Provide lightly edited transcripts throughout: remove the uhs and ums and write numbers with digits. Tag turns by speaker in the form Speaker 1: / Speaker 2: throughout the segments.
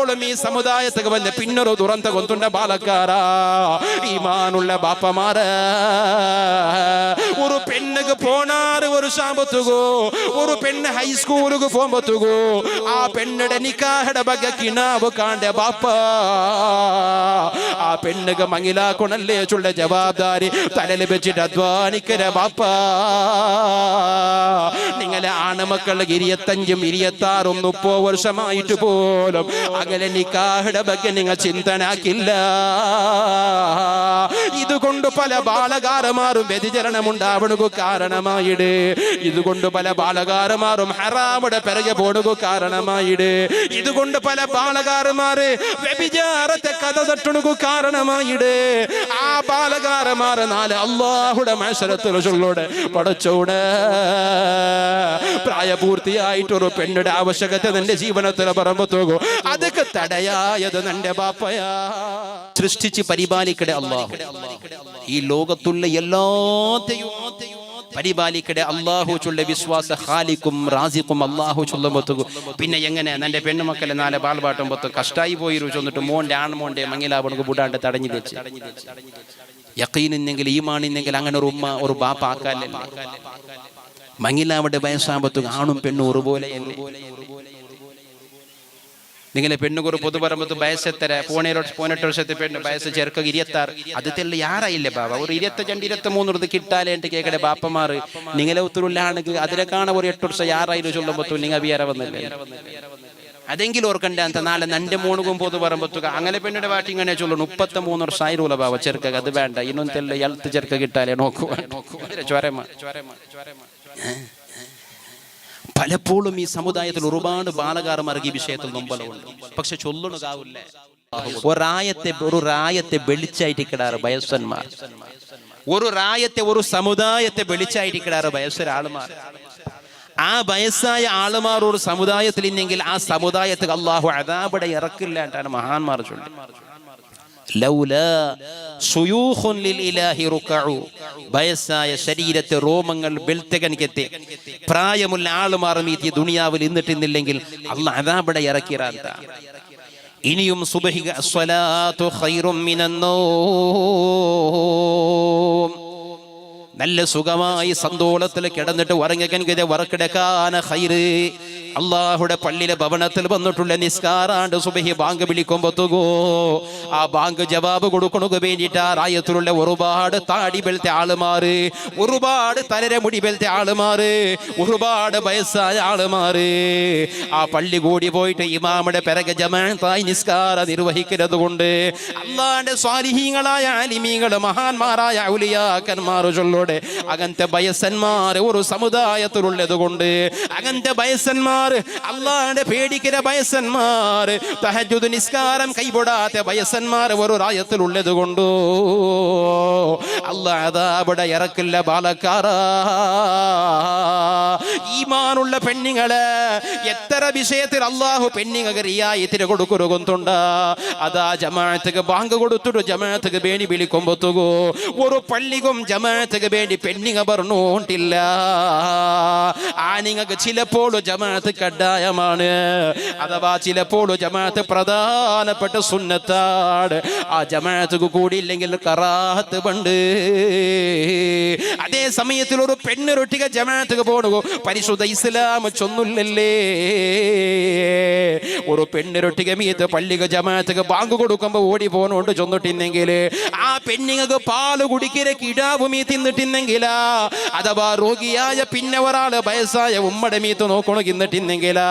Speaker 1: പലപ്പോഴും ഈ സമുദായത്തിൽ വന്ന് പിന്നൊരു ദുരന്ത കൊന്തുണ്ട ബാലക്കാരാ ഈമാനുള്ള ബാപ്പമാര് ഒരു പെണ്ണുക്ക് പോണാറ് ഒരു ശാപത്തുകോ ഒരു പെണ്ണ് ഹൈസ്കൂളുക്ക് പോകുമ്പോത്തുകോ ആ പെണ്ണുടെ നിക്കാഹയുടെ ബഗ്ഗ കിണാവ് കാണ്ട ബാപ്പ ആ പെണ്ണുക്ക് മങ്ങിലാക്കൊണല്ലേ ചുള്ള ജവാബ്ദാരി തലയിൽ വെച്ചിട്ട് അധ്വാനിക്കര ബാപ്പ നിങ്ങളെ ആണമക്കളുടെ 25 26 30 വർഷമായിട്ട് പോലും അങ്ങനെ നിക്കാഹയുടെ ബഗ്ഗ നിങ്ങൾ ചിന്തനാക്കില്ല ഇതുകൊണ്ട് പല ബാലകാരന്മാരും വ്യതിചലനം ഉണ്ടാവണു കാരണമായിട് ഇതുകൊണ്ട് പല ബാലകാരന്മാരും ഹറാമുടെ പിറകെ പോണു കാരണമായിട് ഇതുകൊണ്ട് പല ബാലകാരന്മാര് വ്യഭിചാരത്തെ കഥ തട്ടണു കാരണമായിട് ആ ബാലകാരന്മാരെ നാല് അല്ലാഹുടെ മഹ്ശറത്തിലൂടെ പടച്ചോട് പ്രായപൂർത്തിയായിട്ടൊരു പെണ്ണുടെ ആവശ്യകത നിന്റെ ജീവനത്തിൽ പറമ്പത്തോകൂ അതൊക്കെ തടയായത് നിന്റെ ബാപ്പയാ സൃഷ്ടിച്ച് പരിപാലിക്കടെ അല്ലാഹു ഈ ലോകത്തുള്ള എല്ലാത്തെയും പരിപാലിക്കടെ അല്ലാഹു ചൊല്ല വിശ്വാസ ഖാലിക്കും റാസിഖും അല്ലാഹു ചൊല്ലുമ്പത്തുകു പിന്നെ എങ്ങനെ നിന്റെ പെണ്ണുമക്കളെ നാല് ബാൽപാട്ടുമ്പത്ത് കഷ്ടായി പോയിരു ചൊന്നിട്ട് മോന്റെ ആൺമോന്റെ മങ്ങിലാവണക്ക് ബുടാണ്ട് തടഞ്ഞു വെച്ച് യഖീനെങ്കിൽ ഈമാനെങ്കിൽ അങ്ങനെ ഒരു ഉമ്മ ഒരു ബാപ്പ ആക്കാലല്ലേ മങ്ങിലാവടെ വയസ്സാകുമ്പത്തുക ആണും പെണ്ണും ഒരുപോലെയല്ലേ നിങ്ങളെ പെണ്ണുകൊരു പൊതുപറമ്പത്ത് വയസ്സെത്തര 18 വർഷത്തെ പെണ്ണ് വയസ്സ് ചെറുക്ക 26 അത് തെല്ല യാറായില്ലേ ബാബ ഒരു 25 23 കിട്ടാലേട്ട് കേക്കടെ ബാപ്പമാർ നിങ്ങളെ ഉത്തരവില്ലാണെങ്കിൽ അതിനെ കാണാൻ ഒരു 8 വർഷം യാറായിരം ചൊല്ലുമ്പോ നിങ്ങൾ വേറെ വന്നില്ലേ അതെങ്കിലും ഓർക്കണ്ട അന്ത നാളെ നന്റെ മോണുകും പൊതു പറമ്പത്തുക അങ്ങനെ പെണ്ണിന്റെ വാട്ടി ഇങ്ങനെ ചൊല്ലു 33 വർഷം ആയിരൂല ബാബ ചെറുക്ക അത് വേണ്ട ഇന്നൊന്നും തെല്ല എളുത്ത് ചെറുക്ക കിട്ടാലേ നോക്കുക ചോരമ പലപ്പോഴും ഈ സമുദായത്തിൽ ഒരുപാട് ബാലകാരന്മാർക്ക് ഈ വിഷയത്തിൽ നൊമ്പലമുണ്ട് പക്ഷെ ചൊല്ലണുകാവില്ലേ ഒരു റായത്തെ വെളിച്ചായിട്ട് കിടാറ് വയസ്സന്മാർ ഒരു റായത്തെ ഒരു സമുദായത്തെ വെളിച്ചായിട്ട് കിടാറ് വയസ്സൊരാളുമാർ ആ വയസ്സായ ആളുമാർ ഒരു സമുദായത്തിൽ ഇല്ലെങ്കിൽ ആ സമുദായത്തിൽ അല്ലാഹു അദാബിടെ ഇറക്കില്ല എന്നാണ് മഹാന്മാർ ചൊല്ലി വയസ്സായ ശരീരത്തെ റോമങ്ങൾ ബെൽത്തകനിക്കെത്തി പ്രായമുള്ള ആളുമാറും ഈ ദുനിയാവിൽ ഇന്നിട്ടില്ലെങ്കിൽ അല്ലാഹു അദാബിടെ ഇറക്കിറാത്ത ഇനിയും സുബ്ഹി സ്വലാത്തു ഖൈറും മിനന്നൗം നല്ല സുഖമായി സന്തോളത്തിൽ കിടന്നിട്ട് ഉറങ്ങിക്കാൻ വറക്കിടക്കാൻ ഖൈറ് അള്ളാഹുടെ പള്ളിയിലെ ഭവനത്തിൽ വന്നിട്ടുള്ള നിസ്കാരാണ്ട് സുബഹി ബാങ്ക് വിളിക്കുമ്പോത്തുകോ ആ ബാങ്ക് ജവാബ് കൊടുക്കണക്ക് വേണ്ടിയിട്ട് ആ റായത്തിലുള്ള ഒരുപാട് താടി ബെൽത്തെ ആളുമാറ് ഒരുപാട് തലരെ മുടി ബെൽത്തെ ആളുമാറ് ഒരുപാട് വയസ്സായ ആളുമാറ് ആ പള്ളി കൂടി പോയിട്ട് ഇമാമുടെ പിറകെ ജമാഅത്തായി നിസ്കാരം നിർവഹിക്കുന്നത് കൊണ്ട് അള്ളാന്റെ സ്വാലിഹീങ്ങളായ ആലിമീങ്ങൾ മഹാന്മാരായ ഔലിയാക്കന്മാർ ചൊല്ലോടെ അങ്ങനത്തെ വയസ്സന്മാർ ഒരു സമുദായത്തിലുള്ളത് കൊണ്ട് അങ്ങനത്തെ വയസ്സന്മാർ അല്ലാഹുവിനെ പേടിക്കുന്ന വയസ്സന്മാർ തഹജ്ജുദ് നിസ്കാരം കൈവിടാത്ത വയസ്സന്മാർ ഒരു റായത്തിലുള്ളത് കൊണ്ട് അല്ലാഹു അദാബിടെ ഇറക്കില്ല ബാലക്കാരാ ഈമാനുള്ള പെണ്ണുങ്ങളെ എത്ര വിഷയത്തിൽ അല്ലാഹു പെണ്ണുങ്ങൾക്ക് റിയായത്തിന് കൊടുക്കുന്നുണ്ട് അതാ ജമാഅത്തുക്ക് ബാങ്ക് കൊടുത്തിട്ട് ജമാഅത്തുക്ക് വേണ്ടി വിളിക്കുമ്പോത്തുകോ ഒരു പള്ളിക്കും ജമാഅത്തുക്ക് വേണ്ടി പെണ്ണുങ്ങ പറഞ്ഞോണ്ടില്ല ആണുങ്ങൾക്ക് ചിലപ്പോൾ ജമാഅത്ത് കഡായമാണ് അഥവാ ചിലപ്പോൾ ജമാഅത്ത് പ്രധാനപ്പെട്ട സുന്നത്താണ് ആ ജമാഅത്ത് കൂടിയില്ലെങ്കിൽ കറാഹത്ത് ഉണ്ട് അതേ സമയത്തിൽ ഒരു പെണ്ണൊട്ടിക ജമാഅത്ത് പോണു പരിശുദ്ധ ഇസ്ലാം ചൊന്നില്ലല്ലേ ഒരു പെണ്ണൊട്ടിക മീത്ത് പള്ളിക ജമാഅത്ത് ബാങ്ക് കൊടുക്കുമ്പോ ഓടി പോണോണ്ട് ചൊന്നിട്ടിന്നെങ്കിൽ ആ പെണ്ണുങ്ങൾക്ക് പാല് കുടിക്കിற കിടാവ് മീ തിന്നിട്ടിന്നെങ്കിലാ അഥവാ രോഗിയായ പിന്നെ ഒരാള് വയസ്സായ ഉമ്മയുടെ മീത്ത് നോക്കണോ ഇന്നിട്ടിന്നെങ്കിലാ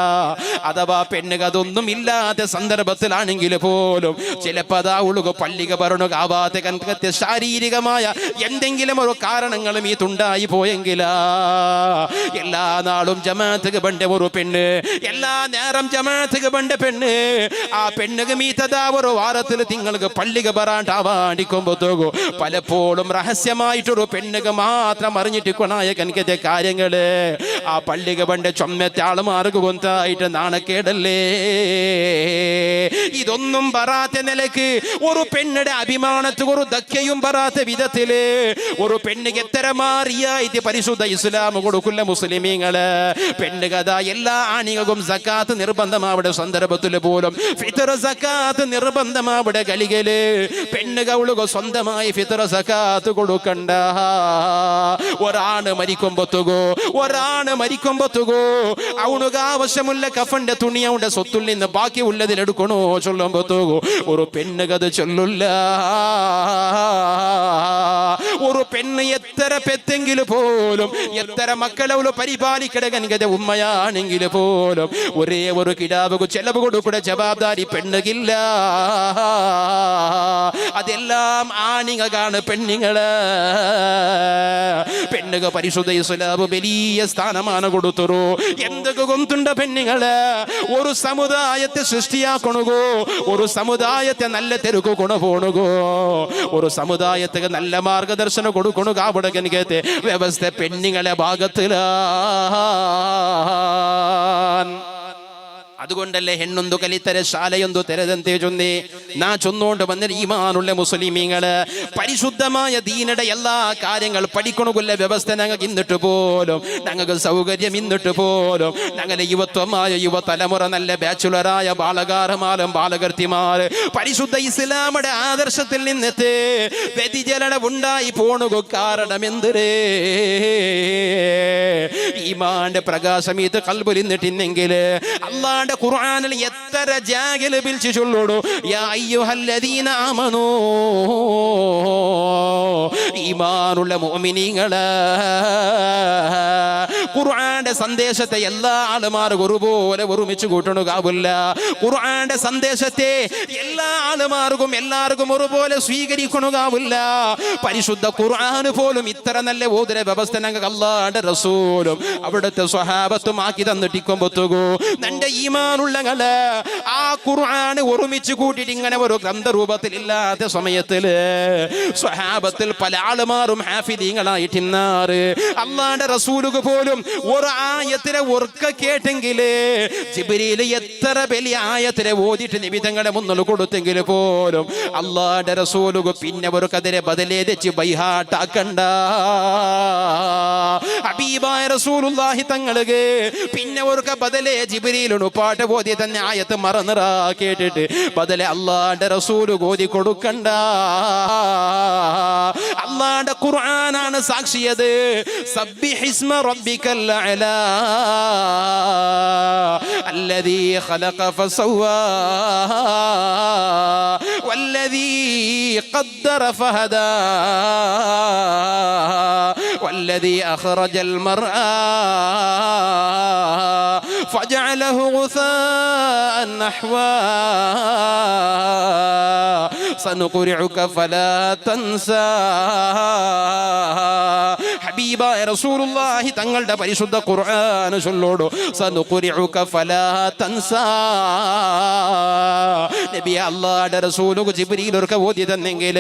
Speaker 1: അഥവാ പെണ്ണുക അതൊന്നും ഇല്ലാത്ത സന്ദർഭത്തിലാണെങ്കിൽ പോലും ചിലപ്പോ അതാ ഉളുക പള്ളിക പറഞ്ഞാവാത്ത കനകത്തെ ശാരീരികമായ എന്തെങ്കിലും ഒരു കാരണങ്ങളും ഈ തുണ്ടായി പോയെങ്കിലാ എല്ലാ നാളും ജമാഅത്തുക്ക് ബണ്ട ഒരു പെണ്ണ് എല്ലാ നേരം ജമാഅത്തുക്ക് ബണ്ട പെണ്ണ് ആ പെണ്ണുക മീത്തതാ ഒരു വാരത്തിൽ തിങ്ങൾക്ക് പള്ളിക പറയാണ്ടാവാണ്ടിക്കുമ്പോ തോകൂ പലപ്പോഴും രഹസ്യമായിട്ടൊരു പെണ്ണുക മാത്രം അറിഞ്ഞിട്ട് കൊണായ കനകത്തെ കാര്യങ്ങള് ആ പള്ളിക ബണ്ട ചൊമ്മത്തെ ആളുമാർക്ക് കൊന്തായിട്ട് നാണക്കേടല്ലേ ഇതൊന്നും പറയാത്ത നിലക്ക് ഒരു പെണ്ണിന്റെ അഭിമാനത്തിന് ഒരു ധക്കയും പറയാത്ത വിധത്തില് ഒരു പെണ്ണിക്ക് എത്ര മാറിയായിട്ട് പരിശുദ്ധ ഇസ്ലാം കൊടുക്കില്ല മുസ്ലിമീങ്ങള്. പെണ്ണുകഥ എല്ലാ ആണികൾക്കും സക്കാത്ത് നിർബന്ധമാവിടെ സന്ദർഭത്തിൽ പോലും ഫിത്ർ സക്കാത്ത് നിർബന്ധമാവിടെ കളികള്. പെണ്ണുകൾക്ക് സ്വന്തമായി ഫിത്ർ സക്കാത്ത് കൊടുക്കണ്ട. ഒരാണ് മരിക്കുമ്പോത്തുകോ അവനുക്ക് ആവശ്യമുള്ള കഫന്റെ തുണി അവന്റെ സ്വത്തിൽ നിന്ന് ബാക്കി ഉള്ളതിലെടുക്കണോ ചൊല്ലുമ്പോത്തുകോ ഒരു പെണ്ണുകഥ ചൊല്ലില്ല. ഒരു പെണ്ണ് എത്ര പെത്തെങ്കിൽ പോലും എത്ര മക്കളെ പരിപാലിക്കടകൻ ഉമ്മയാണെങ്കിൽ പോലും ഒരേ ഒരു കിടാവ് ചെലവ് കൊടുക്കുന്ന ജവാബ്ദാരി പെണ്ണുകില്ല. അതെല്ലാം ആണിങ്ങാണ് പെണ്ണുങ്ങള്. പെണ്ണുക പരിശുദ്ധ ഇസ്ലാം വലിയ സ്ഥാനമാണ് കൊടുത്തു. എന്തൊക്കെ കൊണ്ടുണ്ട പെണ്ണുങ്ങള് ഒരു സമുദായത്തെ സൃഷ്ടിയാക്കണുകോ, ഒരു സമുദായത്തെ നല്ല തെരുക്കു കൊണ്ടുപോണുകോ, ഒരു സമുദായത്തെ നല്ല മാർഗദർശനം കൊടുക്കണു. അവിടെ വ്യവസ്ഥ പെണ്ണുങ്ങളെ ഭാഗത്തിലാ. അതുകൊണ്ടല്ലേ ಹೆಣ್ಣೊಂದು ಕಲಿತರೆ ಶಾಲೆಯೊಂದು ತೆರೆದಂತೆ ചൊന്നേ നാ ചൊന്നോണ്ട് വന്ന ഈമാനുള്ള മുസ്ലിമീങ്ങള് പരിശുദ്ധമായ ദീനയുടെ എല്ലാ കാര്യങ്ങൾ പഠിക്കണകുള്ള വ്യവസ്ഥ ഞങ്ങൾക്ക് ഇന്നിട്ട് പോലും ഞങ്ങൾക്ക് സൗകര്യം ഇന്നിട്ട് പോലും ഞങ്ങളുടെ യുവത്വമായ യുവതലമുറ നല്ല ബാച്ചുലറായ ബാലകാരന്മാരും ബാലകർത്തിമാര് പരിശുദ്ധ ഇസ്ലാമിന്റെ ആദർശത്തിൽ നിന്നിട്ട് വ്യതിചലന ഉണ്ടായി പോണുക. കാരണം എന്തരേ ഈമാന്റെ പ്രകാശം ഇത് കൽബിൽ നിന്നിട്ടില്ലെങ്കിൽ അല്ലാഹ് ഖുർആനിൽ എത്ര ജാഗിൽ വിളിച്ചു ചൊല്ലുടോ യാ അയ്യുഹല്ലദീന ആമനൂ ഈമാനുള്ള മുഅ്മിനീങ്ങളെ. ഖുർആന്റെ സന്ദേശത്തെ എല്ലാ ആളുമാരും ഒരുപോലെ ഒരുമിച്ച് കൂട്ടണുകാവില്ല. ഖുർആന്റെ സന്ദേശത്തെ എല്ലാ ആളുമാർക്കും എല്ലാവർക്കും ഒരുപോലെ സ്വീകരിക്കണുകാവില്ല. പരിശുദ്ധ ഖുർആന് പോലും ഇത്ര നല്ല ഓതര വ്യവസ്ഥ ഞങ്ങൾക്ക് അല്ലാഹുവിന്റെ റസൂലും അവിടുത്തെ സ്വഹാബത്തും ആക്കി തന്നിട്ടിക്കുമ്പോത്തുകോ നിന്റെ ഈമാനുള്ളങ്ങള് ആ ഖുർആന് ഒരുമിച്ച് കൂട്ടിയിട്ട് ഇങ്ങനെ ഒരു ഗ്രന്ഥരൂപത്തിൽ ഇല്ലാത്ത സമയത്തില് സ്വഹാബത്തിൽ പല ആളുമാരും ഹാഫിദീങ്ങളായിട്ടിന്നാറ്. അല്ലാഹുവിന്റെ റസൂലുക്ക് പോലും ഒരു ആയത്തിനെ ഉറക്ക കേട്ടെങ്കില് ജിബ്രീൽ എത്ര വലിയ ആയത്തിനെ ഓതിട്ട് നിബിതങ്ങളെ മുന്നിൽ കൊടുത്തെങ്കിൽ പോലും അല്ലാഹുവിന്റെ റസൂലുക്ക് പിന്നെ ഒരു കതിരെ ബദലേ തെച്ച് ബൈഹാട്ടാക്കണ്ട. ഹബീബായ റസൂലുള്ളാഹി തങ്ങൾക്ക് പിന്നെ ഒരു ബദലേ ജിബ്രീലിനു പാട്ട് ഓതി തന്നെ ആയത്ത് മറന്നിറാ കേട്ടിട്ട് ബദലെ അല്ലാഹുവിന്റെ റസൂല് ഓതി കൊടുക്കണ്ട. അല്ലാഹുവിന്റെ ഖുർആനാണ് സാക്ഷിയത്. സബ്ബിഹിസ്മ റബ്ബിക്കൽ അലാ الذي خلق فسوى والذي قدر فهدى والذي أخرج المرعى فجعله غثاء نحوا سنقرعك فلا تنسى. ഹബീബായ റസൂലുള്ളാഹി തങ്ങളുടെ പരിശുദ്ധ ഖുർആൻ ചൊല്ലോടോ സനുഖുരിഉക ഫലാ തൻസാ. നബി അല്ലാഹുവിന്റെ റസൂലുക്ക് ജിബ്രീൽ ഒരു ഓതി തന്നെങ്കിൽ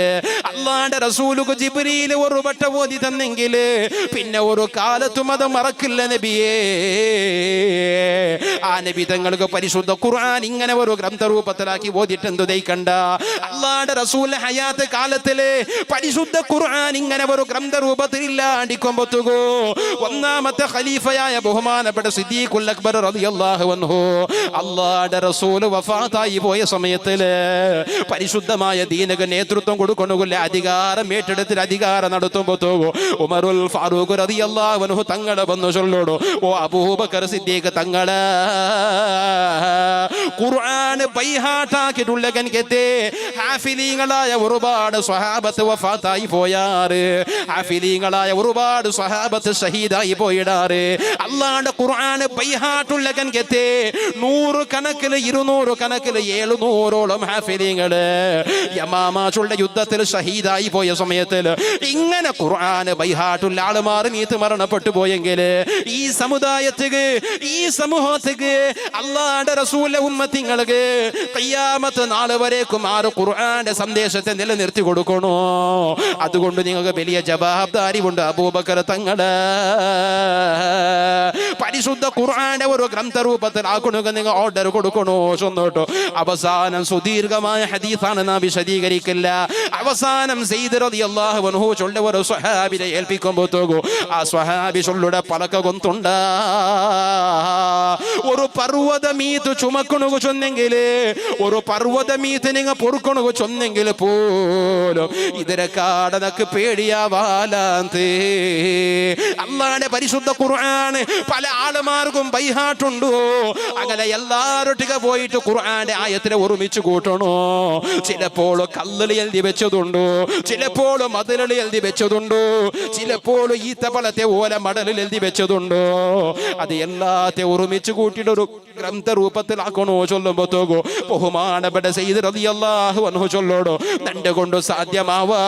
Speaker 1: അല്ലാഹുവിന്റെ റസൂലുക്ക് ജിബ്രീൽ ഒരു വട്ട ഓതി തന്നെങ്കിൽ പിന്നെ ഒരു കാലത്തും അത് മറക്കില്ല നബിയേ. ആ നബി തങ്ങൾക്ക് പരിശുദ്ധ ഖുർആൻ ഇങ്ങനെ ഒരു ഗ്രന്ഥരൂപത്തിലാക്കി ഓതിട്ടെന്തു ദയിക്കണ്ട. അല്ലാഹുവിന്റെ റസൂൽ ഹയാത്ത് കാലത്തില് പരിശുദ്ധ ഖുർആൻ ഇങ്ങനെ ഒരു ഗ്രന്ഥരൂപത്തിൽ ഇല്ലാണ്ടിക്കുമ്പോത്തുകോ ഒന്നാമത്തെ ഖലീഫയായ ബഹുമാനപ്പെട്ട സിദ്ദീഖുൽ അക്ബർ റളിയല്ലാഹു അൻഹു അല്ലാഹുവിന്റെ റസൂൽ വഫാത്തായി പോയ സമയത്തില് പരിശുദ്ധമായ ദീനക നേതൃത്വം കൊടുക്കണുള്ള അധികാരം ഏറ്റെടുത്തിട്ട് അധികാരം നടത്തുമ്പോത്തുകോ ഉമറുൽ ഫാറൂഖ് റളിയല്ലാഹു അൻഹു തങ്ങളെ വന്നു ചൊല്ലോടോ ഓ അബൂബക്കർ സിദ്ദീഖ് തങ്ങളെ ഖുർആൻ ബൈഹാട്ടാക്കിയിട്ടുള്ള കൻകത്തെ ഹാഫിലീങ്ങളായ ഒരുപാട് സ്വഹാബത്ത് വഫാത്തായി പോയാറ്. ഹാഫിലീങ്ങളായ ഒരുപാട് സ്വഹാബത്ത് ഷഹീദായി പോയിടാറ്. അല്ലാഹുവിന്റെ ഖുർആൻ ബൈഹാട്ടുള്ള കൻകത്തെ 100 കണക്കില് 200 കണക്കില് 700ഓളം ഹാഫിലീങ്ങള് യമാമാച്ചുള്ള യുദ്ധത്തിൽ ഷഹീദായി പോയ സമയത്തില് ഇങ്ങനെ ഖുർആൻ ബൈഹാട്ടുള്ള ആളുമാർ നീത്ത് മരണപ്പെട്ടു പോയെങ്കിൽ ഈ സമുദായത്തിക്ക് ഈ സമൂഹത്തിക്ക് അല്ലാഹുവിന്റെ റസൂലിന്റെ ഉമ്മത്തിങ്ങൾക്ക് ഖിയാമത്ത് നാൾ വരേക്കും ആ ഖുർആന്റെ സന്ദേശത്തെ നിലനിർത്തി കൊടുക്കണോ. അതുകൊണ്ട് നിങ്ങൾക്ക് വലിയ ജവാബ്ദാരി ഉണ്ട് അബൂബക്കർ തങ്ങള്. പരിശുദ്ധ ഖുർആന്റെ ഒരു ഗ്രന്ഥരൂപത്തിൽ ആക്കണമെങ്കിൽ നിങ്ങൾ ഓർഡർ കൊടുക്കണോ ചൊന്നോട്ടോ. അവസാനം കാരണം സുദീർഘമായ ഹദീസാണ്, നാം വിശദീകരിക്കില്ല. അവസാനം സെയ്ദ് റളിയല്ലാഹു അൻഹു ചൊല്ല ഒരു സ്വഹാബിനെ ഏൽപ്പിക്കുമ്പോൾ ആ സ്വഹാബി ചൊല്ലുടെ പലക ಗೊಂತುಂಡ ഒരു പർവ്വത മീത്ത് ചുമക്കണു ചൊന്നെങ്കിൽ, ഒരു പർവ്വത മീത്ത് നിങ്ങൾ പൊറുക്കണു ചൊന്നെങ്കിൽ പോലും ഇതിനെ കാടനക്ക് പേടിയാവാലാന്തേ. അല്ലാഹുവിന്റെ പരിശുദ്ധ ഖുർആൻ പല ആളുമാർക്കും ബൈഹാട്ടുണ്ടോ, അങ്ങനെ എല്ലാവരൊട്ടിക പോയിട്ട് ഖുർആന്റെ ആയത്തിനെ ഒരുമിച്ച് കൂട്ടണോ. ചിലപ്പോൾ കല്ലിൽ എഴുതി വെച്ചതുണ്ടോ, ചിലപ്പോൾ മതിലിൽ എഴുതി വെച്ചതുണ്ടോ, ചിലപ്പോൾ ഈത്തപ്പഴത്തെ ഓല മടലിൽ എഴുതി വെച്ചതുണ്ടോ. അത് എല്ലാത്തെ ഒരുമിച്ച് കൂട്ടിയിട്ട് ഒരു ഗ്രന്ഥ രൂപത്തിലാക്കണോ ചൊല്ലുമ്പോ ബഹുമാനപ്പെട്ട സയ്യിദ് റളിയല്ലാഹു അൻഹു ചൊല്ലോടോ, തന്റെ കൊണ്ട് സാധ്യമാവാ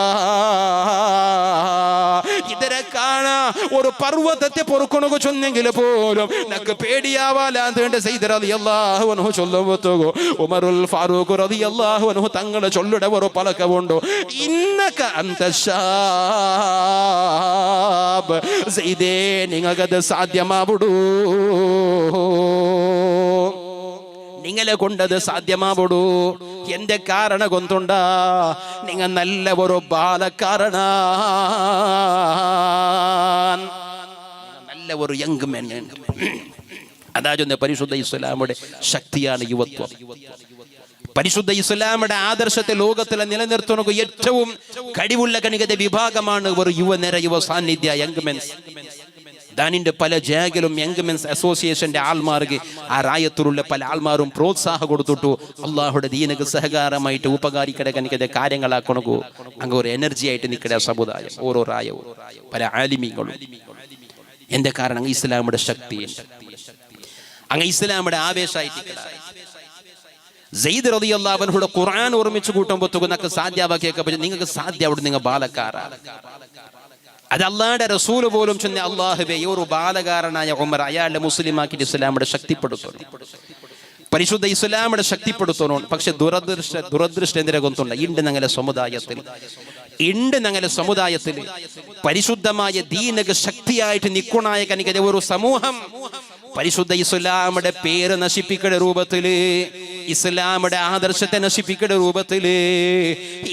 Speaker 1: ഇതിനെ കാണാ ഒരു പർവ്വതത്തെ പൊറുക്കണോ ചൊന്നെങ്കിൽ പോലും നക്ക് പേടിയാവാലാണ്ട് സയ്യിദ് റളിയല്ലാഹു അൻഹു ചൊല്ലുമ്പോ ഉമറുൽ ഫാറൂഖ് റളിയല്ലാഹു അൻഹു തങ്ങളെ ചൊല്ലുടെ ഒരു പലകവുണ്ടോ, ഇന്നക അന്തശാബ് സയ്യിദേ നിങ്ങൾക്കത് സാധ്യമാവിടൂ, നിങ്ങളെ കൊണ്ടത് സാധ്യമാവിടൂ. എന്റെ കാരണ ಗೊಂತುಂಡ നിങ്ങൾ നല്ല ഒരു ബാലക്കാരണ, നല്ല ഒരു യങ് മെൻ. അതായത് പരിശുദ്ധ ഇസ്ലാമിന്റെ ശക്തിയാണ് യുവത്വം. പരിശുദ്ധ ഇസ്ലാമിന്റെ ആദർശത്തെ ലോകത്തിലെ നിലനിർത്തുന്ന ഏറ്റവും കഴിവുള്ള കണികത വിഭാഗമാണ് ഒരു യുവനിര, യുവ സാന്നിധ്യ, യങ് മെൻസ്. ദാനിന്റെ പല ജാഗിലും യങ് മെൻസ് അസോസിയേഷന്റെ ആൾമാർക്ക് ആ റായത്തിലുള്ള പല ആൾമാരും പ്രോത്സാഹം കൊടുത്തിട്ടു അള്ളാഹുടെ ദീനക്ക് സഹകാരമായിട്ട് ഉപകാരിക്കട കണിക്കത കാര്യങ്ങളാക്കണകൂ. അങ്ങ് ഒരു എനർജി ആയിട്ട് നിൽക്കട സമുദായം, ഓരോ റായവും പല ആലിമീങ്ങളും. എന്റെ കാരണം ഇസ്ലാമിന്റെ ശക്തി, അങ്ങ് ഇസ്ലാമിന്റെ ആവേശമായിട്ട് സെയ്ദ് റളിയല്ലാഹു അൻഹുടെ ഖുർആൻ ഓർമ്മിച്ചു കൂട്ടുമ്പോൾ നിങ്ങൾക്ക് സാധ്യമാക്കിയൊക്കെ പറ്റും. നിങ്ങൾക്ക് സാധ്യ അവിടെ നിങ്ങൾ ബാലക്കാരാണ്. അത് അള്ളാഹുടെ റസൂൽ പോലും ചെന്ന അള്ളാഹുവേ ഒരു ബാലകാരനായ ഉമർ അയാളുടെ മുസ്ലിമാക്കിയിട്ട് ഇസ്ലാമിനെ ശക്തിപ്പെടുത്തണം, പരിശുദ്ധ ഇസ്ലാമിനെ ശക്തിപ്പെടുത്തണം. പക്ഷെ ദുരദൃഷ്ട എന്തിനെ ಗೊಂತುಂಡ ഇണ്ട് ഞങ്ങളുടെ സമുദായത്തിൽ പരിശുദ്ധമായ ദീനക ശക്തിയായിട്ട് നിക്കുണായ കനികത ഒരു സമൂഹം പരിശുദ്ധ ഇസ്ലാമിന്റെ പേര് നശിപ്പിക്കുന്ന രൂപത്തില്, ഇസ്ലാമിന്റെ ആദർശത്തെ നശിപ്പിക്കുന്ന രൂപത്തില്,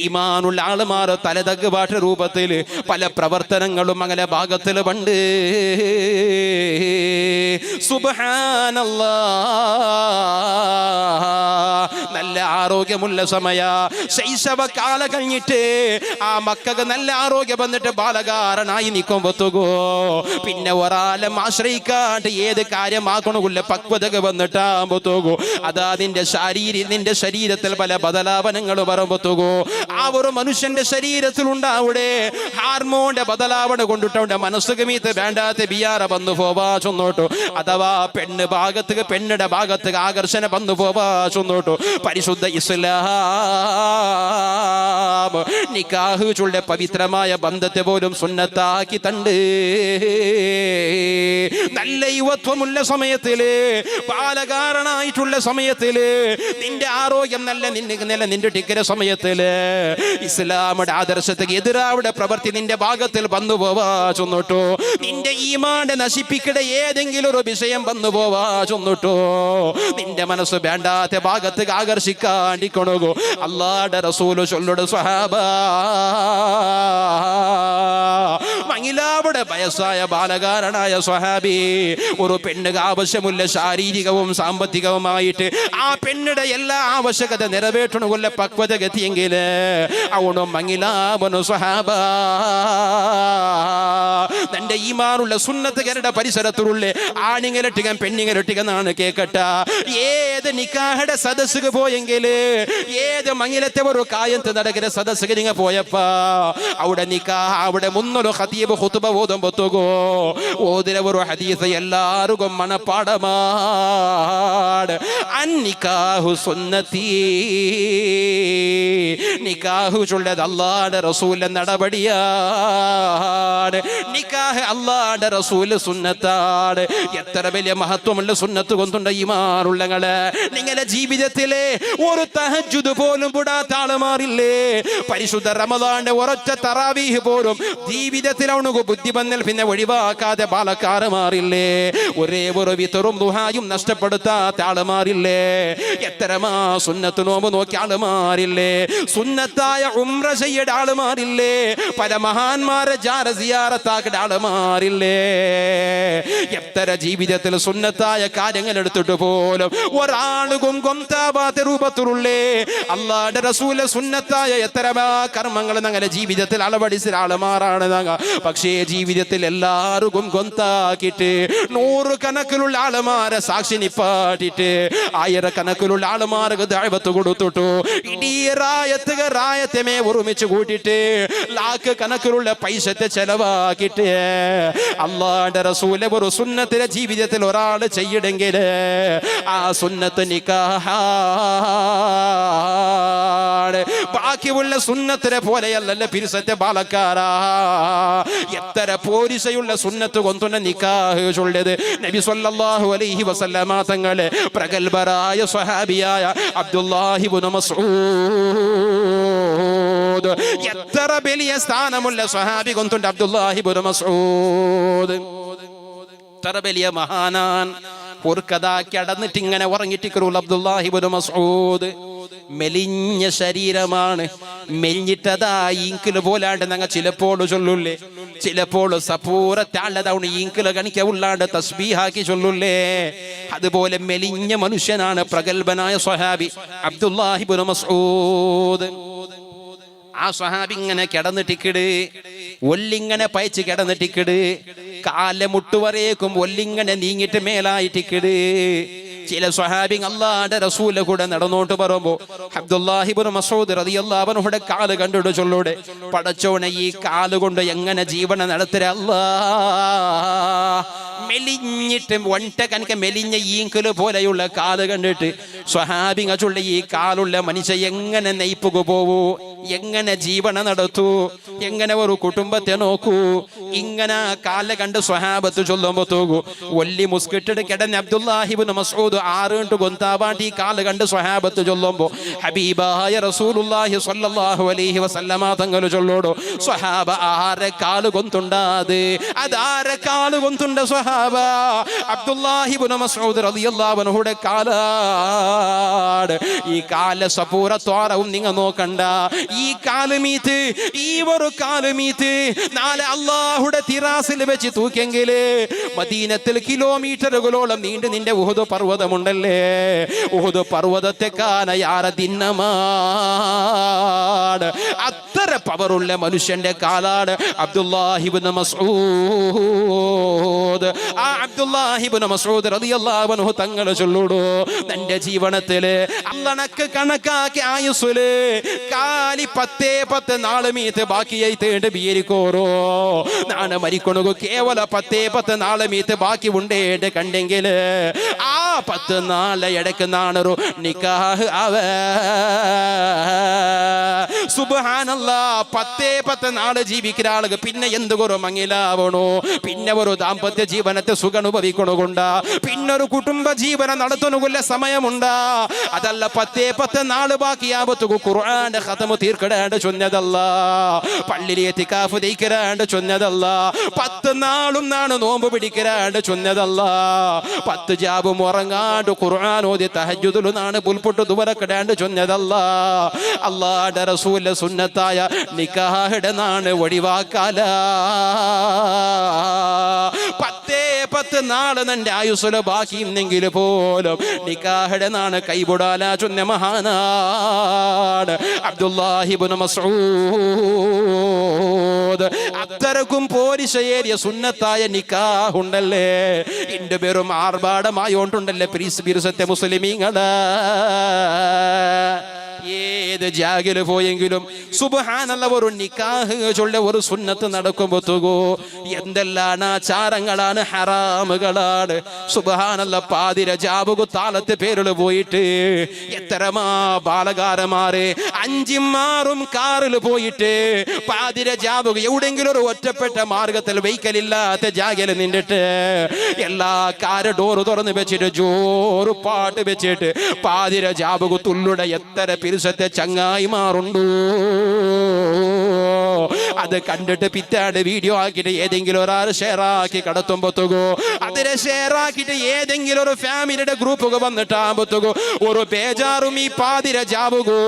Speaker 1: ഈമാനുള്ള ആളുമാർ തലതഗ്ഗുപാട്ട രൂപത്തില് പല പ്രവർത്തനങ്ങളും അങ്ങനെ ഭാഗത്തില് പണ്ട്. സുബ്ഹാനല്ലാഹ്, നല്ല ആരോഗ്യമുള്ള സമയ ശൈശവ കാല കഴിഞ്ഞിട്ട് ആ മക്കൾക്ക് നല്ല ആരോഗ്യം വന്നിട്ട് ബാലകാരനായി നിൽക്കുമ്പോ പിന്നെ ഒരാളെ ആശ്രയിക്കാണ്ട് ഏത് കാര്യമാക്കണമില്ല, പക്വതക വന്നിട്ടാകുമ്പോ അതാ നിന്റെ ശരീരത്തിൽ പല ബദലാവനങ്ങൾ വരുമ്പോ ആ ഒരു മനുഷ്യന്റെ ശരീരത്തിൽ ഉണ്ടാവിടെ ഹാർമോന്റെ ബദലാവണ കൊണ്ടിട്ട് മനസ്സുക മീത്ത് വേണ്ടാത്ത ബിയാറ വന്നു പോവാ ചൊന്നോട്ടു, അഥവാ പെണ്ണിന്റെ ഭാഗത്ത് ആകർഷണ വന്നു പോവാ ചൊന്നോട്ടു. പരിശുദ്ധ ഇസ്ലാം നിക്കാഹ് ചൊല്ല പവിത്രമായ ബന്ധത്തെ പോലും സുന്നത്താക്കി തണ്ട്. നല്ല യുവത്വമുള്ള സമയത്തില്, ബാലകാരനായിട്ടുള്ള സമയത്തില്, നിന്റെ ആരോഗ്യം നല്ല നിന്റെ ടിക്കര സമയത്തില് ഇസ്ലാമിന്റെ ആദർശത്തേക്ക് എതിരാവിടെ പ്രവൃത്തി നിന്റെ ഭാഗത്തിൽ വന്നു പോവാ ചൊന്നിട്ടോ, നിന്റെ ഈമാനെ നശിപ്പിക്കട ഏതെങ്കിലും ഒരു വിഷയം വന്നു പോവാ ചൊന്നിട്ടോ, നിന്റെ മനസ്സ് വേണ്ടാത്ത ഭാഗത്ത് ആകർഷിക്കാണ്ടിക്കണോ. അല്ലാഹുവിന്റെ റസൂല് ചൊല്ലുടെ സ്വഹാബ, മങ്ങിലാവിടെ വയസ്സായ ബാലകാരനായ സ്വഹാബി ഒരു പെണ്ണുക്ക് ആവശ്യമുള്ള ശാരീരികവും സാമ്പത്തികവുമായിട്ട് ആ പെണ്ണിടെ എല്ലാ ആവശ്യകത നിറവേറ്റണമുള്ള പക്വത ഗതിയെങ്കിൽ അവനും മങ്ങിലാവനു സ്വഹാബ. തന്റെ ഈമാനുള്ള സുന്നത്തുകാരുടെ പരിസരത്തിലുള്ള ആണിങ്ങലട്ടികം പെണ്ണിങ്ങലട്ടികം എന്നാണ് കേക്കട്ട. ഏത് നിക്കാഹയുടെ സദസ്സുക്ക് പോയെങ്കിൽ, ഏത് മങ്ങിലത്തെ ഒരു കായത്ത് നടക്കുന്ന സദസ്സുക്ക് നിങ്ങൾ പോയപ്പോ അവിടെ നിക്കാഹ് അവിടെ മുന്നൊരു ഖതീബ് ഖുതുബ ഓതുമ്പോ ഓതിര ഒരു ഹദീസ് എല്ലാവർക്കും മനപ്പാടമാണ്. അന്നിക്കാഹു സുന്നത്തി, നിക്കാഹ് ചൊല്ലത് അല്ലാഹുവിന്റെ റസൂലിന്റെ നടപടിയാണ്. നിക്കാഹ് അല്ലാഹുവിന്റെ റസൂൽ സുന്നത്താണ്. എത്ര വലിയ മഹത്വമുള്ള സുന്നത്ത് കൊണ്ടുണ്ട് ഈമാനുള്ളങ്ങള്. നിങ്ങളുടെ ജീവിതത്തിലെ ഒരു തഹജ്ജുദ് പോലും വിടാത്ത ആളുമാരില്ലേ? പരിശുദ്ധ റമദാന്റെ ഒരൊറ്റ തറാവീഹ് പോലും ജീവിതത്തിൽ അവനുക്ക് ബുദ്ധി വന്നൽ പിന്നെ ഒഴിവാക്കാതെ ബാലക്കാരമാറില്ലേ? ഒരേ ഒരു വിത്തറും ദുഹായും നഷ്ടപ്പെടുത്താത്ത ആളുമാരില്ലേ? എത്രമാ സുന്നത്ത് നോമ്പ് നോക്കിയ ആളുമാരില്ലേ? സുന്നത്തായ ഉംറ ചെയ്യേണ്ട ആളുമാരില്ലേ? പല മഹാന്മാരെ സിയാറത്താക്കേണ്ട ആളുമാരില്ലേ? എത്ര ജീവിതത്തിൽ സുന്നത്തായ കാര്യങ്ങൾ എടുത്തിട്ട് പോലും ഒരാളും കൊന്താവാത്ത രൂപത്തിലുള്ളേ അല്ലാഹുവിന്റെ റസൂലിന്റെ സുന്നത്തായ എത്രമാ കർമ്മങ്ങൾ ഞങ്ങളുടെ ജീവിതത്തിൽ അളവടിച്ച ആളുമാറാണ് ഞങ്ങൾ. പക്ഷേ ജീവിതത്തിൽ എല്ലാവർക്കും കൊന്താക്കിയിട്ട് 100 കണക്കിലുള്ള ആളുമാരെ സാക്ഷി നിപ്പാട്ടിട്ട് 1000 കണക്കിലുള്ള ആളുമാർക്ക് ദഅവത്ത് കൊടുത്തിട്ടു ഇടീ റായത്തെ ഒരുമിച്ച് കൂട്ടിട്ട് ലാക്ക് കണക്കിലുള്ള പൈസത്തെ ചെലവാക്കിയിട്ട് അല്ലാഹുവിന്റെ റസൂലിന്റെ ഒരു സുന്നത്തിലെ ജീവിതത്തിൽ ഒരാൾ ചെയ്യണമെങ്കിൽ ആ സുന്നത്ത് നിക്കാഹാണ്. ബാക്കിയുള്ള സുന്നത്തിനെ പോലെയല്ല പിരിസത്തെ ബാലക്കാരാ. എത്ര പോരിശയുള്ള സുന്നത്ത് കൊണ്ടുള്ള നിക്കാഹ് ചൊല്ലത് നബി സല്ലല്ലാഹു അലൈഹി വസല്ലമ തങ്ങളെ പ്രഗൽഭരായ സ്വഹാബിയായ അബ്ദുല്ലാഹി ഇബ്നു മസ്ഊദ്. എത്ര വലിയ സ്ഥാനമുള്ള സ്വഹാബി കൊണ്ടുണ്ട് അബ്ദുല്ലാഹി ഇബ്നു മസ്ഊദ്. എത്ര വലിയ മഹാനാൻ. ഒരു കഥ കിടന്നിട്ട് ഇങ്ങനെ ഉറങ്ങിട്ടിക്കറുള്ള അബ്ദുല്ലാഹി ഇബ്നു മസ്ഊദ്. മെലിഞ്ഞ ശരീരമാണ്. മെലിഞ്ഞിട്ടതാ ഈങ്കില് പോലാണ്ട് ഞങ്ങൾ ചിലപ്പോൾ ചൊല്ലുള്ളേ, ചിലപ്പോൾ സപൂറത്താണ്ടതാണ് ഈങ്കില് കണിക്ക ഉള്ളാണ്ട് തസ്ബീഹാക്കി ചൊല്ലുള്ളേ. അതുപോലെ മെലിഞ്ഞ മനുഷ്യനാണ് പ്രഗൽഭനായ സ്വഹാബി അബ്ദുല്ലാഹി ഇബ്നു മസ്ഊദ്. ആ സ്വഹാബി ഇങ്ങനെ കിടന്നിട്ടിക്കിട്, ഒല്ലിങ്ങനെ പയച്ച് കിടന്നിട്ടിക്കിട്, കാല മുട്ടുവരേക്കും ഒല്ലിങ്ങനെ നീങ്ങിട്ട് മേലായിട്ടിക്കിട്. ചില സ്വഹാബി അല്ലാഹുവിന്റെ റസൂലിന്റെ കൂടെ നടന്നോട്ട് പറയുമ്പോ അബ്ദുല്ലാഹി ഇബ്നു മസ്ഊദ് റളിയല്ലാഹു അൻഹുടെ കാല് കണ്ടിട്ട് ചൊല്ലൂടെ, പടച്ചോനെ ഈ കാല് കൊണ്ട് എങ്ങനെ ജീവന നടത്തര അല്ലാഹ്. മെലിഞ്ഞിട്ട് ഒൻറ്റ കണക്ക് മെലിഞ്ഞ ഈങ്കല് പോലെയുള്ള കാല് കണ്ടിട്ട് സ്വഹാബിങ്ങ ചൊല്ല ഈ കാലുള്ള മനുഷ്യ എങ്ങനെ നെയ്പ്പുക പോവൂ, എങ്ങനെ ജീവന നടത്തൂ, എങ്ങനെ ഒരു കുടുംബത്തെ നോക്കൂ. ഇങ്ങനെ കാല കണ്ട് സ്വഹാബത്ത് ചൊല്ലുമ്പോ തോകൂ ഒല്ലി മുസ്കിട്ടിട്ട് കിടന്ന് അബ്ദുല്ലാഹി ഇബ്നു മസ്ഊദ് ആറുണ്ട് ഗൊന്താവാണ്ടി ഈ കാല് കണ്ട് സ്വഹാബത്ത് ചൊല്ലുമ്പോ ഹബീബായ റസൂലുള്ളാഹി സ്വല്ലല്ലാഹു അലൈഹി വസല്ലമ തങ്ങൾ ചൊല്ലോടോ, സ്വഹാബ ആരെ കാല് കൊന്തുണ്ടാത്, അതാരെ കാല് കൊന്തുണ്ട സ്വഹാബ അബ്ദുല്ലാഹി ഇബ്നു മസ്ഊദ് റളിയല്ലാഹു അൻഹുടെ കാലാണ്. ഈ കാല സപൂറത്തോറവും നിങ്ങ നോക്കണ്ട. ഈ കാലുമീത്ത്, ഈ ഒരു കാലുമീത്ത് നാളെ അല്ലാഹുടെ തിറാസിൽ വെച്ച് തൂക്കെങ്കിൽ മദീനത്തിൽ കിലോമീറ്ററുകളോളം നീണ്ട് നിന്റെ ഉഹുദ് പർവ്വതമുണ്ടല്ലേ, ഉഹുദ് പർവ്വതത്തെ കാനയാറ ദിന്നമാണ്. അത്ര പവറുള്ള മനുഷ്യന്റെ കാലാണ് അബ്ദുല്ലാഹി ഇബ്നു മസ്ഊദ്. ആ അബ്ദുല്ലാഹി ഇബ്നു മസ്ഊദ് റളിയല്ലാഹു അൻഹു തങ്ങൾ ചൊല്ലുടോ, നിന്റെ ജീവനത്തില് അള്ളണക്ക് കണക്കാക്കി ആയുസ്സില് കാലി 10 നാള് മീത്ത് ബാക്കിയായി തേണ്ട് ബീരിക്കോറോ നാണ് മരിക്കണു കേവല 10 നാള് മീത്ത് ബാക്കി ഉണ്ടേട്ട് കണ്ടെങ്കില് ആ 10 നാളെ ഇടക്ക് നാണൊരു നിക്കാഹ് ആവ. സുബ്ഹാനല്ലാഹ്. 10 നാള് ജീവിക്കുന്ന ആളുകൾ പിന്നെ എന്തുകൊറു മങ്ങിലാവണോ, പിന്നെ ഒരു ദാമ്പത്യ ജീവനത്തെ സുഖനുഭവിക്കണുകൊണ്ട, പിന്നൊരു കുടുംബ ജീവനം നടത്തുന്നുകൊല്ല സമയമുണ്ടാ. അതല്ല 10 നാള് ബാക്കിയാവത്തുകു ഖുർആന്റെ ഖതമ് തീർക്കടാണ്ട് ചൊന്നതല്ല, പള്ളിയിലെ ഇത്തികാഫ് ദയിക്കരാണ്ട് ചൊന്നതല്ല, 10 നാളും നാണ് നോമ്പ് പിടിക്കരാണ്ട് ചൊന്നതല്ല, 10 ജാബും ഉറങ്ങാണ്ട് ഖുർആൻ ഓതി തഹജ്ജുദിൽ നാണ് പുൽപൊട്ട് ദുവരക്കടാണ്ട് ചൊന്നതല്ല. അല്ലാഹുവിന്റെ റസൂലിന്റെ സുന്നത്തായ നിക്കാഹിടെ നാണ് ഒഴിവാക്കാല. 10 നാള് നിന്റെ ആയുസ്സുല ബാക്കിയെന്നെങ്കിൽ പോലും നിക്കാഹിടെ നാണ് കൈപൊടാല ചൊന്ന മഹാനാണ് അബ്ദുല്ലാഹി ഇബ്നു മസ്ഊദ്. അത്തരക്കും പോരിശയേറിയ സുന്നത്തായ നിക്കാഹുണ്ടല്ലേ, എന്റെ പേരും ആർഭാടമായോണ്ടുണ്ടല്ലേ പ്രീസ് ബിരുസത്തെ മുസ്ലിമീങ്ങള്. ഏത് ജാഗില് പോയെങ്കിലും സുബ്ഹാനല്ലാഹ് ഒരു നിക്കാഹ് ചൊല്ല ഒരു സുന്നത്ത് നടക്കുമ്പോത്തുകോ എന്തെല്ലാം ആചാരങ്ങളാണ്, ഹറാമുകളാണ്. സുബ്ഹാനല്ലാഹ് പാതിര ജാബുകു താളത്തെ പേരുകൾ പോയിട്ട് എത്രമാ ബാലകാരന്മാരെ 5-6 കാറിൽ പോയിട്ട് പാതിര ജാബുക എവിടെങ്കിലും ഒരു ഒറ്റപ്പെട്ട മാർഗത്തിൽ വെഹിക്കലില്ലാത്ത ജാഗയിൽ നിന്നിട്ട് എല്ലാ കാര ഡോറ് തുറന്ന് വെച്ചിട്ട് ജോറ് പാട്ട് വെച്ചിട്ട് പാതിര ജാബുകു തുള്ളുടെ എത്ര പിരിസത്തെ ചങ്ങായിമാറുണ്ടോ. അത് കണ്ടിട്ട് പിറ്റാട് വീഡിയോ ആക്കിയിട്ട് ഏതെങ്കിലും ഒരാൾ ഷെയർ ആക്കി കടത്തുമ്പോത്തുകോ അതിനെ ഷെയർ ആക്കിയിട്ട് ഏതെങ്കിലും ഒരു ഫാമിലിയുടെ ഗ്രൂപ്പ് വന്നിട്ടാകുമ്പോത്തുകോ ഒരു ബേജാറും ഈ പാതിര ജാവുകോ.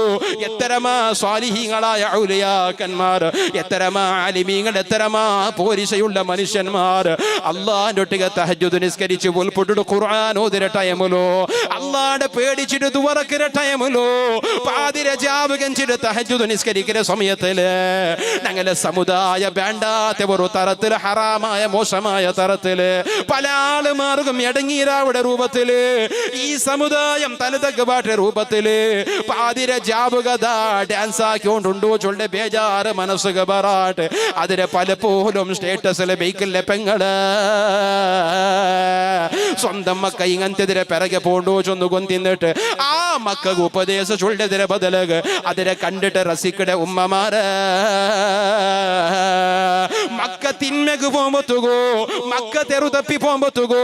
Speaker 1: എത്തരമാ സ്വാലിഹീങ്ങളായ ഔലിയാക്കന്മാർ, എത്തരമാ ആലിമീങ്ങൾ, എത്തരമാ പോരിശയുള്ള മനുഷ്യന്മാർ അള്ളാന്റെ ഒട്ടിക തഹജ്ജുദ് നിസ്കരിച്ച് ഉൾപ്പെട്ടിട്ട് ഖുർആൻ ഓതിര ടൈമിലോ അള്ളാടെ പേടിച്ചിട്ട് ദുവറക്കിற ടൈമിലോ പാതിര ജാവ് കഞ്ചിട്ട് തഹജ്ജുദ് നിസ്കരിക്കുന്ന സമയത്തില് ഞങ്ങളെ സമുദായ വേണ്ടാത്ത ഒരു തരത്തില് ഹറാമായ മോശമായ തരത്തില് പല ആളുമാർക്കും എടങ്ങീരാവിടെ രൂപത്തില് ഈ സമുദായം തനതകപാട്ട രൂപത്തില് പാതിര ജാവുകത ഡാൻസ് ആക്കിക്കൊണ്ടുണ്ടോ ചൊല്ലെ ബേജാറ് മനസ്സുക ബറാട്ട് അതിനെ പലപ്പോഴും സ്റ്റേറ്റസിലെ ബൈക്കിലെ പെങ്ങള് സ്വന്തം മക്ക ഇങ്ങനത്തെതിരെ പിറകെ പോണ്ടോ ചൊന്നു കൊന്നിട്ട് ആ മക്കൾക്ക് ഉപദേശ ചൊല്ലതിരെ ബദലക് അതിനെ കണ്ടിട്ട് റസിക്കടെ ഉമ്മമാര് മക്ക തിന്മക്ക് പോകുമ്പോത്തുകോ മക്ക തെറു തപ്പി പോകുമ്പോത്തുകോ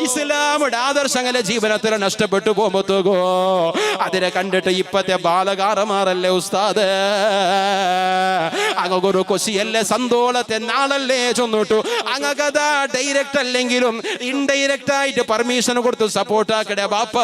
Speaker 1: ഇസ്ലാമിന്റെ ആദർശങ്ങളെ ജീവിതത്തിൽ നഷ്ടപ്പെട്ടു പോകുമ്പോത്തുകോ അതിനെ കണ്ടിട്ട് ഇപ്പത്തെ ബാലകാരന്മാരല്ലേ ഉസ്താദ് അങ്ങൊരു കൊസിയല്ലേ സന്തോളത്തെ നാളല്ലേ ചൊന്നിട്ടു അങ്ങകഥാ ഡയറക്റ്റ് അല്ലെങ്കിലും ഇൻഡയറക്റ്റ് ആയിട്ട് പെർമിഷൻ കൊടുത്തു സപ്പോർട്ട് ആക്കടേ ബാപ്പ.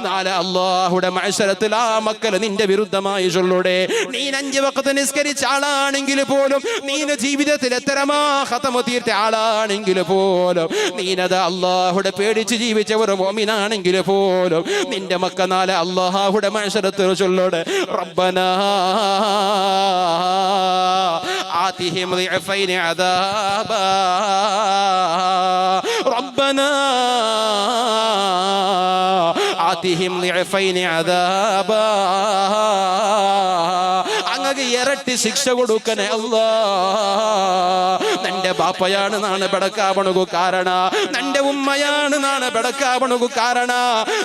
Speaker 1: നാളെ അല്ലാഹുടെ മഅ്ശറത്തിൽ ആ മക്കൾ നിന്റെ വിരുദ്ധമായി ചൊല്ലൂടെ. നീ 5 വഖത്ത് നിസ്കരിച്ച ആളാണെങ്കിൽ പോലും, നീന ജീവിതത്തിൽ എത്രമാ ഖതമ തീർത്ത ആളാണെങ്കിൽ പോലും, നീനത് അല്ലാഹുടെ പേടിച്ച് ജീവിച്ച ഒരു മുഅ്മിനാണെങ്കിൽ പോലും നിന്റെ മക്ക നാളെ അല്ലാഹുടെ മഅ്ശറത്തിൽ ചൊല്ലൂടെ റബ്ബനാ ആതിഹിം ളിഅഫൈന അദാബാ റബ്ബനാ ആതിഹിം ളിഅഫൈന അദാബാ. അങ്ങക്ക് ഇരട്ടി ശിക്ഷ കൊടുക്കണേ അല്ലാ. നിന്റെ ബാപ്പയാണ് നാണ് ബെടക്കാവണു കാരണ, നിന്റെ ഉമ്മയാണ് നാണ് ബെടക്കാവണു കാരണ,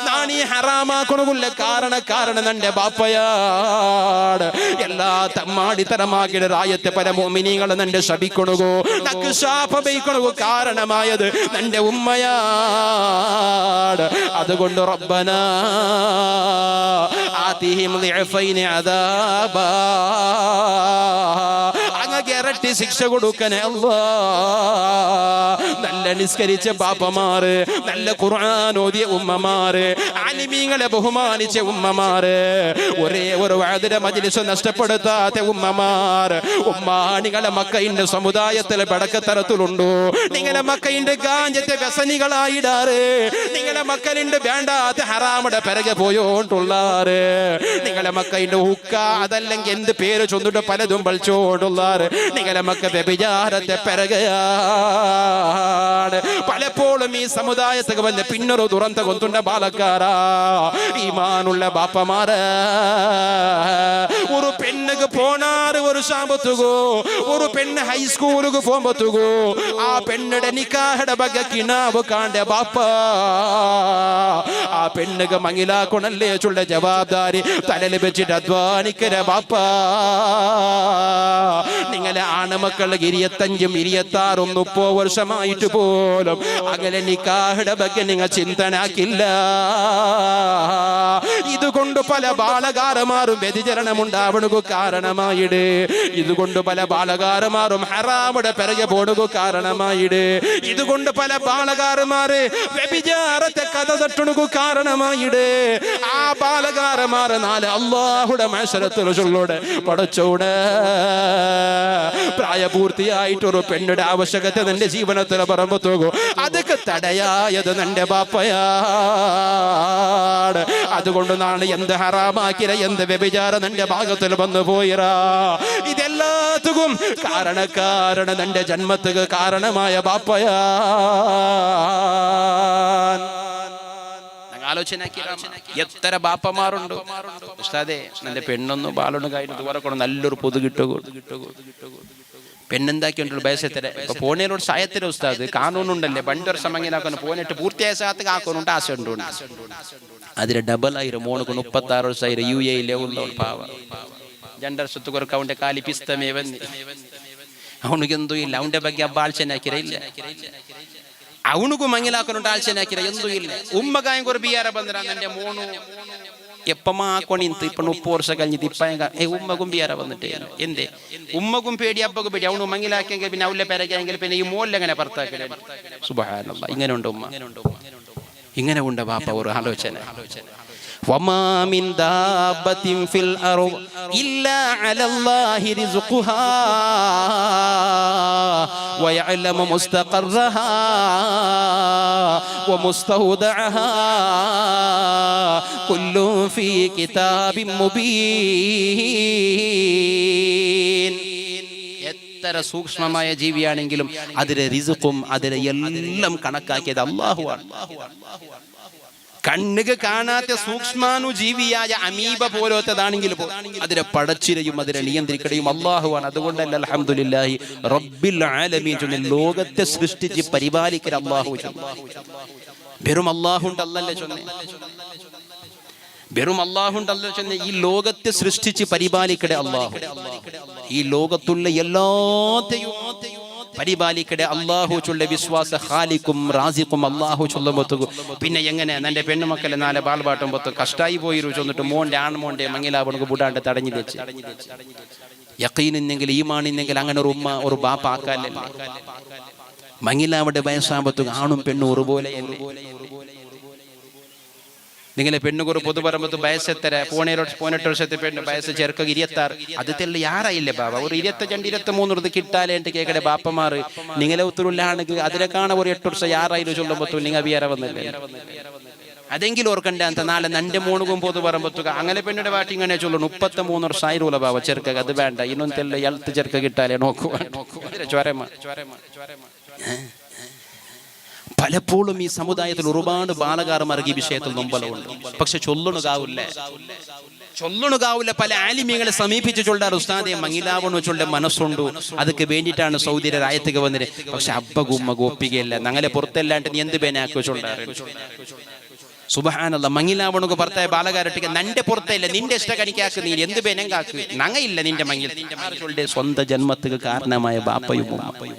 Speaker 1: നാണീ ഹറാമാക്കണുള്ള കാരണ നിന്റെ ബാപ്പയാണ്. എല്ലാ തമ്മാടിത്തരമാക്കിയ രായത്തെ പല മോമിനികൾ നിന്റെ ശപിക്കണുകോ നക്ക് ശാപയിക്കണു കാരണമായത് നിന്റെ ഉമ്മയാണ്. അതുകൊണ്ട് റബ്ബനാ ആതിഹിം ളിഅഫൈന അദാബാ, അങ്ങക്ക് ഇരട്ടി ശിക്ഷ കൊടുക്കണേ അല്ലാ. നല്ല നിസ്കരിച്ച ബാപ്പമാര്, നല്ല ഖുർആൻ ഓതിയ ഉമ്മമാര്, ആലിമീങ്ങളെ ബഹുമാനിച്ച ഉമ്മമാര്, ഒരേ ഒരു വഅദിന്റെ മജ്ലിസ് നഷ്ടപ്പെടുത്താത്ത ഉമ്മമാർ, ഉമ്മാനികളെ മക്കയിന്റെ സമുദായത്തിലെ ബടക്കത്തരത്തിലുണ്ടോ? നിങ്ങളെ മക്കയിന്റെ ഗാഞ്ചത്തെ വ്യസനികളായിടാറ്, നിങ്ങളെ മക്കളിന്റെ വേണ്ടാത്ത ഹറാമുടെ പിറകെ പോയോണ്ടുള്ളാറ്, നിങ്ങളെ മക്കയിന്റെ ഹുക്ക അതല്ലെങ്കിൽ എന്ത് പേര് ചൊന്നിട്ട് പലതും പളിച്ചോണ്ടുള്ളാറ്, നിങ്ങളെ മക്ക വ്യഭിചാരത്തെ പിറകെയാണ്. പലപ്പോഴും ഈ സമുദായത്തിൽ വന്ന് പിന്നൊരു ദുരന്ത കൊന്തുണ്ട ബാലക്കാരാ ഈമാനുള്ള ബാപ്പമാര് ഒരു പെണ്ണുക്ക് പോണാറ് ഒരു ശാമ്പത്തുകോ, ഒരു പെണ്ണ് ഹൈസ്കൂളുക്ക് പോകുമ്പോത്തുകോ ആ പെണ്ണുടെ നിക്കാഹയുടെ ബഗ കിനാവ് കാണ്ട ബാപ്പ ആ പെണ്ണുക്ക് മങ്ങിലാക്കൊണല്ലേ ചുള്ള ജവാബ്ദാരി തലയിൽ വെച്ചിട്ട് അധ്വാനിക്കര ബാപ്പ. നിങ്ങളെ ആണമക്കൾ 25, 26, 30 വർഷമായിട്ട് പോലും അങ്ങനെ നിക്കാഹയുടെ ബഗ നിങ്ങൾ ചിന്തനാക്കില്ല. ഇതുകൊണ്ട് പല ബാലകാരന്മാരും വ്യതിചരണമുണ്ടാവണു കാരണമായിട്, ഇതുകൊണ്ട് പല ബാലകാരന്മാരും ഹറാമുടെ പിറകെ പോടുക കാരണമായിട്, ഇതുകൊണ്ട് പല ബാലകാരന്മാര് വ്യഭിചാരത്തെ കഥ തട്ടുണു കാരണമായിട്. ആ ബാലകാരന്മാരെ നാല് അല്ലാഹുടെ മഅ്ശറത്തിൽ ചൊല്ലോടെ പടച്ചോടെ പ്രായപൂർത്തിയായിട്ടൊരു പെണ്ണിന്റെ ആവശ്യകത നിന്റെ ജീവിതത്തിൽ പറമ്പത്തോകൂ, അതൊക്കെ തടയായത് നിന്റെ ബാപ്പയാണ്. അതുകൊണ്ട് നാളെ എന്ത് ഹറാമാക്കിര എന്ത് വ്യഭിചാരം നിന്റെ ഭാഗത്തിൽ വന്നു പോയിരാ. ഇതെല്ലാത്തും കാരണക്കാരന് നിന്റെ ജന്മത്തുക കാരണമായ ബാപ്പയാ. ആലോചനാക്കി എത്ര ബാപ്പമാരുണ്ട് ഉസ്താദേ എന്റെ പെണ്ണൊന്നും ബാലൊന്നും കഴിഞ്ഞിട്ട് പറക്കണം നല്ലൊരു പൊതു കിട്ടുക പെണ്ണെന്താക്കിയുണ്ടല്ലോ ബയസെത്തര ഇപ്പൊ പോണേലോട് സായത്തിലെ ഉസ്താദ് കാനൂണുണ്ടല്ലേ 2 വർഷം അങ്ങനെ പോന്നിട്ട് പൂർത്തിയായ സാഹത്ത് കാക്കണുണ്ട് ആശ ഉണ്ട് അതിന് ഡബിൾ ആയിരം മോണക്ക് 36 വർഷമായിരം UAE ഉള്ള പാവ 2 വർഷത്ത് കുറക്ക് അവന്റെ കാലി പിസ്തമേ വന്നി ಅವನಿಗೆ ಎಂದೂ ಇಲ್ಲ ಅವನ ಬಗ್ಗೆ ಹಬ್ಬ ಆಲೋಚನೆ ಹಾಕಿರ ಇಲ್ಲ ಅವನಿಗೂ ಮಂಗಿಲಾಕೊಂಡು ಆಲೋಚನೆ ಹಾಕಿರ ಎಂದೂ ಇಲ್ಲ ಉಮ್ಮಗಾಯ ಕೊರ ಬಿಯಾರ ಬಂದ್ರ ನನ್ನ ಮೋನು എപ്പമാ കൊണിന്ത് ഇപ്പൊ 30 വർഷം കഴിഞ്ഞിട്ട് ഇപ്പൊ ഉമ്മകും ബിയാറ വന്നിട്ടേ എന്തേ ഉമ്മകും പേടി അപ്പക്കും പേടി അവന് മങ്ങിലാക്കിയെങ്കിൽ പിന്നെ അവലെ പേരക്കെങ്കിൽ പിന്നെ ഈ മോളിൽ എങ്ങനെ ഭർത്താക്കണേ സുബ്ഹാനല്ലാഹ് ഇങ്ങനെ ഉണ്ട് ഉമ്മ ഇങ്ങനെ ഉണ്ട് ബാപ്പ ഒരു ആലോചന وما من دابة في الأرض إلا على الله رزقها ويعلم مستقرها ومستودعها كل في كتاب مبين എത്ര സൂക്ഷ്മമായ ജീവിയാണെങ്കിലും അതിലെ റിസ്ഖും അതിലെ എല്ലാം കണക്കാക്കിയത് അല്ലാഹുവാണ് കണ്ണുക കാണാത്ത സൂക്ഷ്മാണു ജീവിയായ അമീബ പോലത്തതാണെങ്കിൽ അതിനെ പടച്ചിരയും അതിനെ നിയന്ത്രിക്കടയും അല്ലാഹുവാണ് അതുകൊണ്ടല്ല അൽഹംദുലില്ലാഹി റബ്ബിൽ ആലമീൻ ലോകത്തെ സൃഷ്ടിച്ച് പരിപാലിക്കുന്ന അല്ലാഹു വെറും അല്ലാഹുണ്ടല്ലേ ചൊന്നേ വെറും അല്ലാഹുണ്ടല്ലോ ചൊന്നേ ഈ ലോകത്തെ സൃഷ്ടിച്ച് പരിപാലിക്കട അല്ലാഹു ഈ ലോകത്തുള്ള എല്ലാത്തെയും പരിപാലിക്കടെ അല്ലാഹു ചൊല്ല വിശ്വാസ ഖാലിക്കും റാസിഖും അല്ലാഹു ചൊല്ലുമ്പോ പിന്നെ എങ്ങനെ എന്റെ പെണ്ണുമക്കളെ 4 ബാൽപാട്ടുമ്പോ കഷ്ടായി പോയിരു ചൊന്നിട്ട് മോന്റെ ആൺമോന്റെ മങ്ങിലാവണക്ക് ബുടാണ്ട് തടഞ്ഞു വെച്ച് യഖീനിന്നെങ്കിൽ ഈമാനിന്നെങ്കിൽ അങ്ങനെ ഒരു ഉമ്മ ഒരു ബാപ്പ ആക്കാല്ലേ മങ്ങിലാവട്ടെ വയസ്സാകുമ്പോ ആണും പെണ്ണും ഒരുപോലെ നിങ്ങളെ പെണ്ണുകുറു പൊതുപറമ്പത്ത് വയസ്സെത്തര 18 വർഷത്തെ പെണ്ണ് വയസ്സ് ചേർക്കുക 26 അതത്തിൽ യാറായില്ലേ ബാബ ഒരു 22 23 കിട്ടാലേ കേക്കടെ ബാപ്പമാർ നിങ്ങളെ ഉത്തരവില്ലാണെങ്കിൽ അതിനെ കാണാൻ ഒരു 8 വർഷം യാറായിരം ചൊല്ലുമ്പോ നിങ്ങൾ വിയറ വന്നില്ലേ അതെങ്കിലും ഓർക്കണ്ടേ അന്ത നാളെ നന്റെ മോണുകും പൊതുപറമ്പത്തുക അങ്ങനെ പെണ്ണിന്റെ പാട്ടി ഇങ്ങനെ ചൊല്ലു 33 വർഷം ആയിരൂല ബാബ ചെറുക്ക അത് വേണ്ട ഇന്നൊന്നെല്ലാം എളുത്ത് ചെറുക്ക കിട്ടാലേ നോക്കുക ചോരമ പലപ്പോഴും ഈ സമുദായത്തിൽ ഒരുപാട് ബാലകാരന്മാർക്ക് ഈ വിഷയത്തിൽ നൊമ്പലമുണ്ട് പക്ഷെ ചൊല്ലുണുകാവില്ല പല ആലിമ്യങ്ങളെ സമീപിച്ചു ചൊല്ലാർ ഉസ്താദെ മങ്ങിലാവണു ചൊല്ല മനസ്സുണ്ടു അതൊക്കെ വേണ്ടിയിട്ടാണ് സൗദിയുടെ രായത്തേക്ക് വന്നിട്ട് പക്ഷെ അബ്ബകുമ്മ ഗോപ്പികയല്ല ഞങ്ങളെ പുറത്തല്ലാണ്ട് നീ എന്ത് പേനാക്കോ ചൊല്ലാറ് സുബ്ഹാനല്ലാഹ് മങ്ങിലാവണുക്ക് ഭർത്തായ ബാലകാരട്ടിക്ക് നന്റെ പുറത്തല്ല നിന്റെ ഇഷ്ട കണിക്കാക്ക് നീ എന്ത് പേനങ്കാക്ക് നങ്ങയില്ല നിന്റെ മങ്ങിൽ സ്വന്തം ജന്മത്തിന് കാരണമായ ബാപ്പയും ഉമ്മയും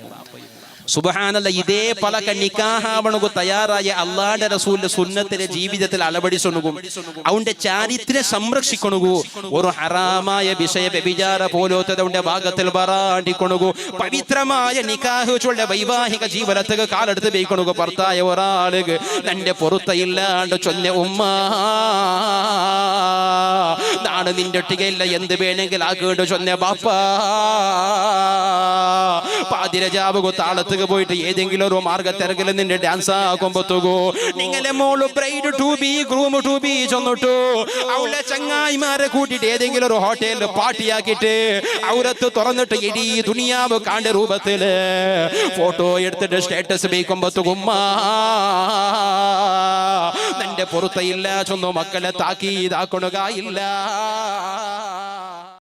Speaker 1: സുബ്ഹാനല്ലാഹ് ഇതേ പലക നിക്കാഹാവണുകു തയ്യാറായ അല്ലാഹുവിന്റെ റസൂലിന്റെ സുന്നത്തിലെ ജീവിതത്തിൽ അളവടിച്ചൊണുകും അവന്റെ ചാരിത്രം സംരക്ഷിക്കണുകു ഒരു ഹറാമായ വിഷയ വ്യഭിചാര പോലോത്തതിന്റെ ഭാഗത്തിൽ ബറാണ്ടിക്കൊണുകു പവിത്രമായ നിക്കാഹ് ചൊല്ല വൈവാഹിക ജീവിതത്തിൽ കാലെടുത്ത് വെയ്ക്കണുകു ഭർത്തായ ഒരാളുക തന്റെ പുറത്തയില്ലാണ്ട് ചൊല്ല ഉമ്മ നാണ് നിന്റെ ഒട്ടികയില്ല എന്ത് വേണമെങ്കിൽ ആക്കേണ്ട ചൊന്ന ബാപ്പ പാതിരജാവുകോ താളത്ത് പോയിട്ട് ഏതെങ്കിലും ഒരു മാർഗത്തിറങ്ങിൽ നിന്റെ ഡാൻസ് ആക്കുമ്പോത്തുകോ നിങ്ങളെ മോള് bride to be groom to be ചൊന്നിട്ടു അവളെ ചങ്ങായിമാരെ കൂട്ടിട്ട് ഏതെങ്കിലും ഒരു ഹോട്ടലിൽ പാർട്ടിയാക്കിട്ട് അവരത്ത് തുറന്നിട്ട് ഇടീ ദുനിയാവ് കാണ്ട രൂപത്തില് ഫോട്ടോ എടുത്തിട്ട് സ്റ്റേറ്റസ് വെക്കുമ്പോത്തുകുമ്മ നിന്റെ പുറത്തയില്ല ചൊന്നു മക്കളെ താക്കീതാക്കണുക ഇല്ല